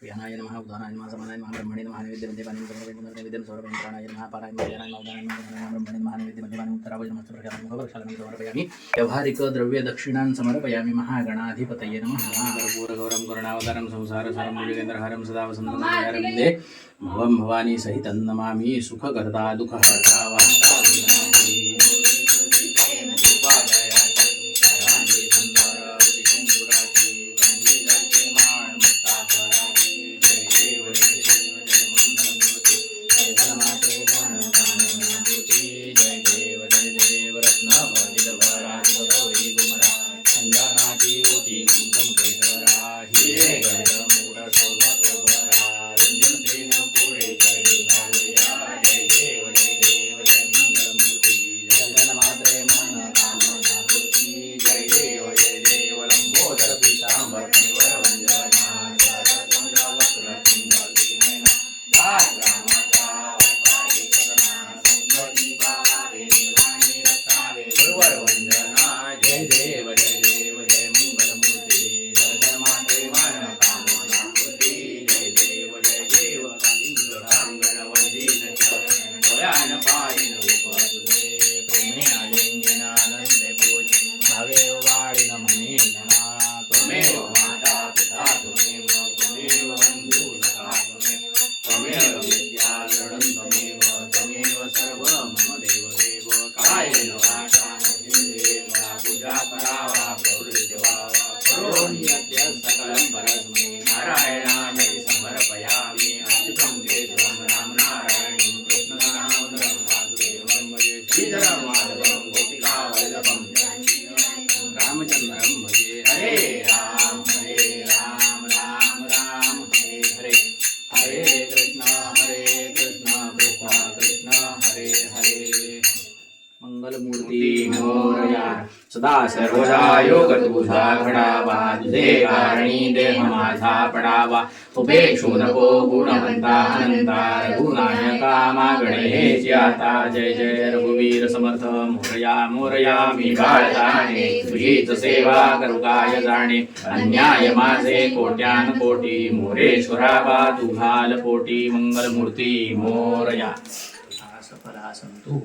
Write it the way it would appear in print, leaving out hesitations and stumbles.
व्यानाय नमः उदानाय नमः समानाय नमः ब्रह्मणे नमः नैवेद्यं देवानां नैवेद्यं समर्पयामि प्राणाय नमः पाराय नमः उदानाय नमः ब्रह्मणे नमः नैवेद्यं देवानां उत्तरावय नमः प्रख्यातं मुखवर्षालं समर्पयामि व्यवहारिक द्रव्य दक्षिणां समर्पयामि महागणाधिपतये नमः कर्पूरगौरं करुणावतारं संसारसारं भुजगेन्द्रहारं सदा वसन्तं हृदयारविन्दे भवं भवानी सहितं नमामि सुखकर्ता दुःखहर्ता वार्ता सदा सर्वदा योगतुषा घडावा तुझे कारणी देह माझा पडावा उपेक्षु नको गुणवंता अनंता रघुनायका मागणे आता जय जय रघुवीर समर्थ मोरया मोरया मी बाळजाणे तुझीच सेवा करू काय जाणे अन्याय माझे कोट्यान कोटी मोरेश्वरा तू घाल पोटी मंगलमूर्ती मोरया सफला संतू